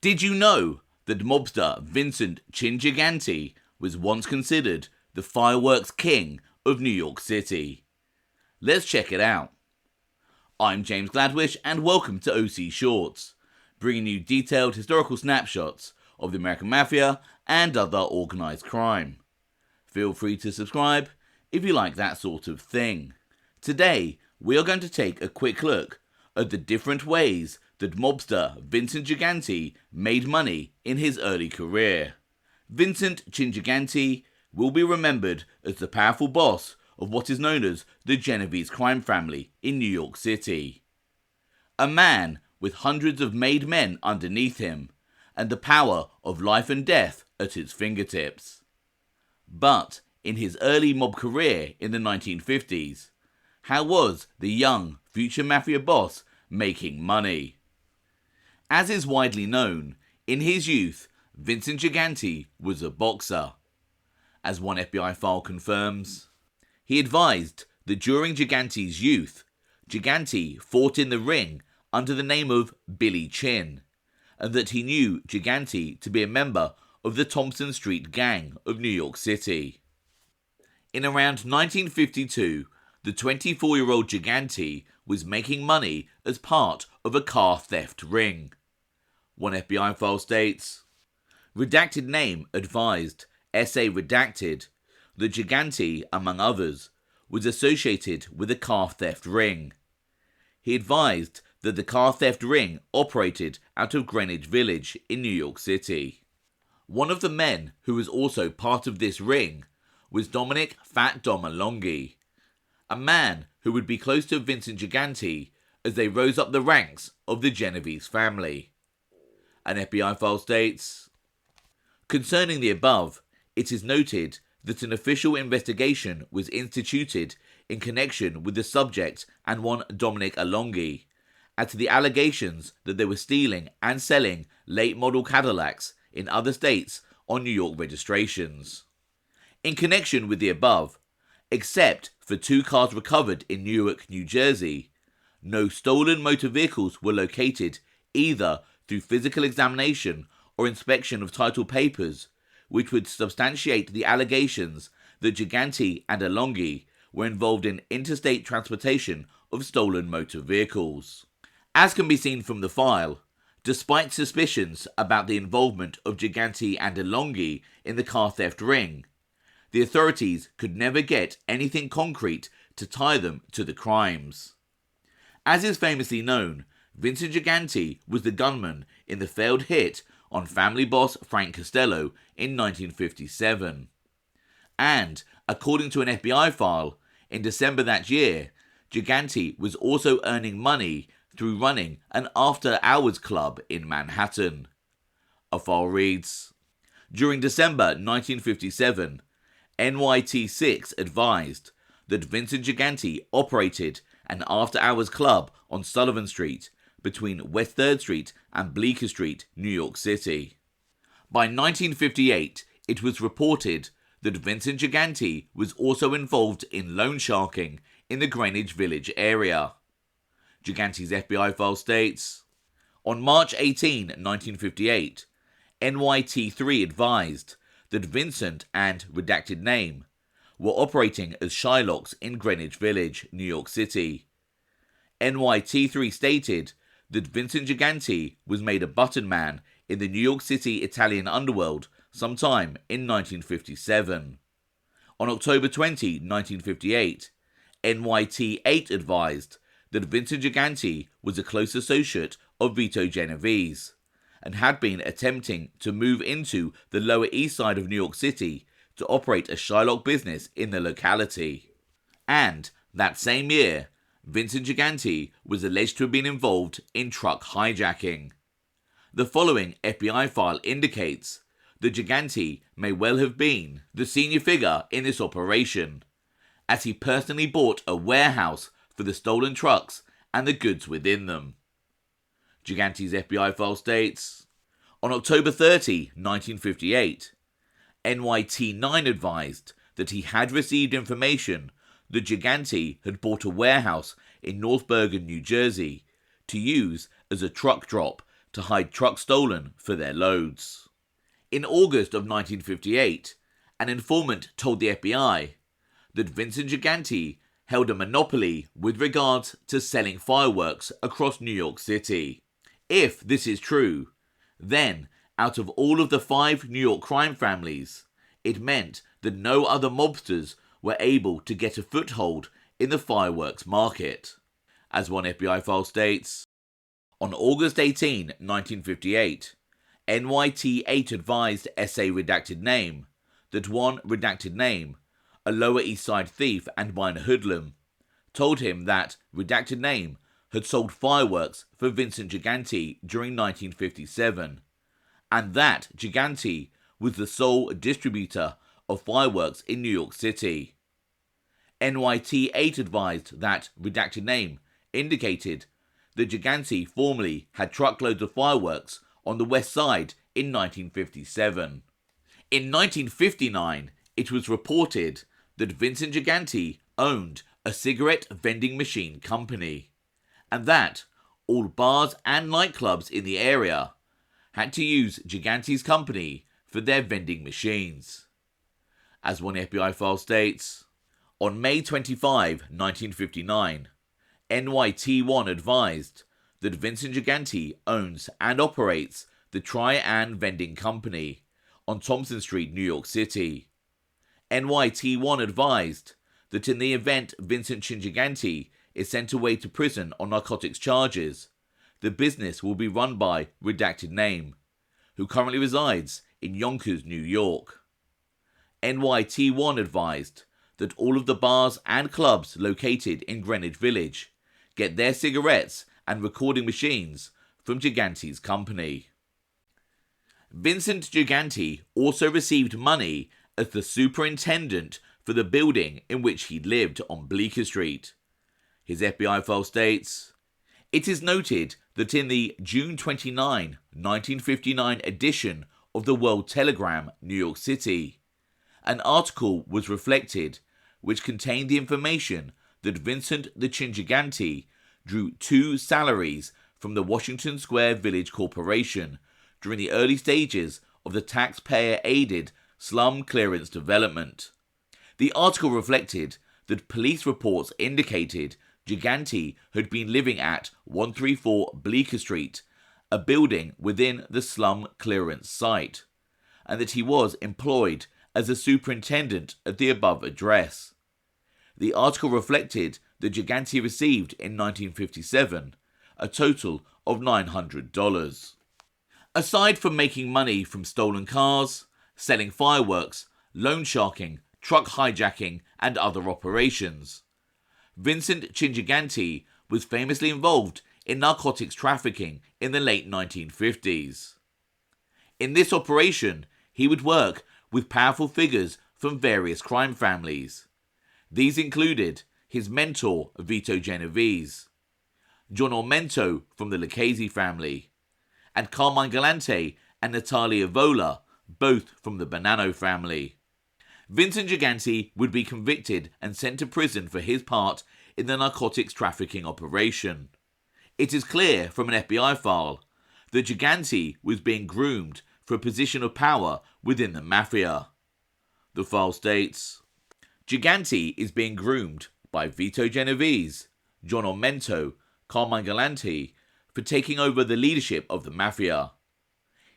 Did you know that mobster Vincent Gigante was once considered the fireworks king of New York City? Let's check it out. I'm James Gladwish and welcome to OC Shorts, bringing you detailed historical snapshots of the American Mafia and other organised crime. Feel free to subscribe if you like that sort of thing. Today, we are going to take a quick look at the different ways that mobster Vincent Gigante made money in his early career. Vincent Gigante will be remembered as the powerful boss of what is known as the Genovese crime family in New York City. A man with hundreds of made men underneath him and the power of life and death at his fingertips. But in his early mob career in the 1950s, how was the young future mafia boss making money? As is widely known, in his youth, Vincent Gigante was a boxer. As one FBI file confirms, he advised that during Gigante's youth, Gigante fought in the ring under the name of Billy Chin, and that he knew Gigante to be a member of the Thompson Street gang of New York City. In around 1952, the 24-year-old Gigante was making money as part of a car theft ring. One FBI file states, redacted name advised, SA redacted, that Gigante, among others, was associated with a car theft ring. He advised that the car theft ring operated out of Greenwich Village in New York City. One of the men who was also part of this ring was Dominick Fat Dom Alongi, a man who would be close to Vincent Gigante as they rose up the ranks of the Genovese family. An FBI file states, concerning the above, it is noted that an official investigation was instituted in connection with the subject and one Dominick Alongi, as to the allegations that they were stealing and selling late model Cadillacs in other states on New York registrations. In connection with the above, except for 2 cars recovered in Newark, New Jersey, no stolen motor vehicles were located either through physical examination or inspection of title papers, which would substantiate the allegations that Gigante and Alongi were involved in interstate transportation of stolen motor vehicles. As can be seen from the file, despite suspicions about the involvement of Gigante and Alongi in the car theft ring, the authorities could never get anything concrete to tie them to the crimes. As is famously known, Vincent Gigante was the gunman in the failed hit on family boss Frank Costello in 1957. And, according to an FBI file, in December that year, Gigante was also earning money through running an after-hours club in Manhattan. A file reads, during December 1957, NYT6 advised that Vincent Gigante operated an after-hours club on Sullivan Street between West 3rd Street and Bleecker Street, New York City. By 1958, it was reported that Vincent Gigante was also involved in loan sharking in the Greenwich Village area. Gigante's FBI file states, on March 18, 1958, NYT3 advised that Vincent and redacted name were operating as Shylocks in Greenwich Village, New York City. NYT3 stated that Vincent Gigante was made a button man in the New York City Italian underworld sometime in 1957. On October 20, 1958, NYT8 advised that Vincent Gigante was a close associate of Vito Genovese and had been attempting to move into the Lower East Side of New York City to operate a Shylock business in the locality. And that same year, Vincent Gigante was alleged to have been involved in truck hijacking. The following FBI file indicates that Gigante may well have been the senior figure in this operation, as he personally bought a warehouse for the stolen trucks and the goods within them. Gigante's FBI file states, on October 30, 1958, NYT9 advised that he had received information that Gigante had bought a warehouse in North Bergen, New Jersey, to use as a truck drop to hide trucks stolen for their loads. In August of 1958, an informant told the FBI that Vincent Gigante held a monopoly with regards to selling fireworks across New York City. If this is true, then out of all of the 5 New York crime families, it meant that no other mobsters were able to get a foothold in the fireworks market. As one FBI file states, on August 18, 1958, NYT-8 advised SA Redacted Name that one redacted name, a Lower East Side thief and minor hoodlum, told him that redacted name had sold fireworks for Vincent Gigante during 1957, and that Gigante was the sole distributor of fireworks in New York City. NYT-8 advised that redacted name indicated that Gigante formerly had truckloads of fireworks on the West Side in 1957. In 1959, it was reported that Vincent Gigante owned a cigarette vending machine company, and that all bars and nightclubs in the area had to use Gigante's company for their vending machines. As one FBI file states, on May 25, 1959, NYT-1 advised that Vincent Gigante owns and operates the Tri-Ann Vending Company on Thompson Street, New York City. NYT-1 advised that in the event Vincent Gigante is sent away to prison on narcotics charges, the business will be run by redacted name, who currently resides in Yonkers, New York. NYT-1 advised that all of the bars and clubs located in Greenwich Village get their cigarettes and recording machines from Gigante's company. Vincent Gigante also received money as the superintendent for the building in which he lived on Bleecker Street. His FBI file states, it is noted that in the June 29, 1959 edition of the World Telegram, New York City, an article was reflected which contained the information that Vincent the Chin Gigante drew 2 salaries from the Washington Square Village Corporation during the early stages of the taxpayer-aided slum clearance development. The article reflected that police reports indicated Gigante had been living at 134 Bleecker Street, a building within the slum clearance site, and that he was employed as a superintendent at the above address. The article reflected that Gigante received in 1957 a total of $900. Aside from making money from stolen cars, selling fireworks, loan sharking, truck hijacking, and other operations, Vincent Gigante was famously involved in narcotics trafficking in the late 1950s. In this operation, he would work with powerful figures from various crime families. These included his mentor, Vito Genovese, John Ormento from the Lucchese family, and Carmine Galante and Natalia Vola, both from the Bonanno family. Vincent Gigante would be convicted and sent to prison for his part in the narcotics trafficking operation. It is clear from an FBI file that Gigante was being groomed for a position of power within the Mafia. The file states, Gigante is being groomed by Vito Genovese, John Ormento, Carmine Galante for taking over the leadership of the Mafia.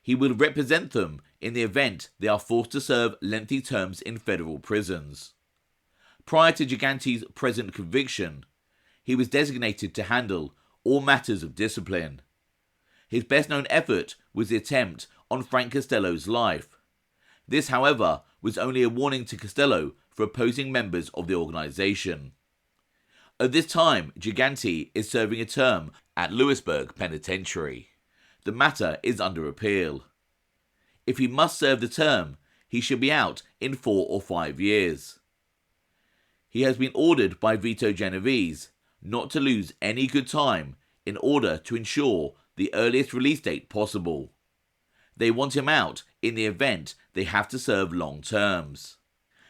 He will represent them in the event they are forced to serve lengthy terms in federal prisons. Prior to Gigante's present conviction, he was designated to handle all matters of discipline. His best-known effort was the attempt on Frank Costello's life. This, however, was only a warning to Costello for opposing members of the organization. At this time, Gigante is serving a term at Lewisburg Penitentiary. The matter is under appeal. If he must serve the term, he should be out in 4 or 5 years. He has been ordered by Vito Genovese not to lose any good time in order to ensure the earliest release date possible. They want him out in the event they have to serve long terms.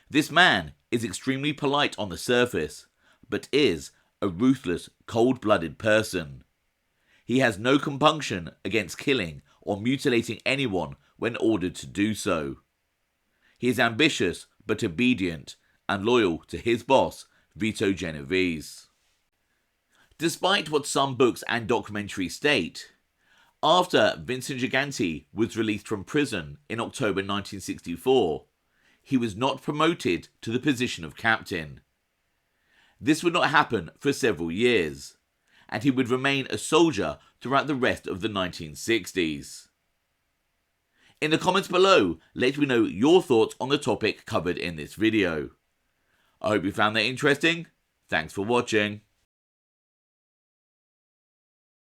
This man is extremely polite on the surface, but is a ruthless, cold-blooded person. He has no compunction against killing or mutilating anyone when ordered to do so. He is ambitious but obedient and loyal to his boss, Vito Genovese. Despite what some books and documentaries state, after Vincent Gigante was released from prison in October 1964, he was not promoted to the position of captain. This would not happen for several years, and he would remain a soldier throughout the rest of the 1960s. In the comments below, let me know your thoughts on the topic covered in this video. I hope you found that interesting. Thanks for watching.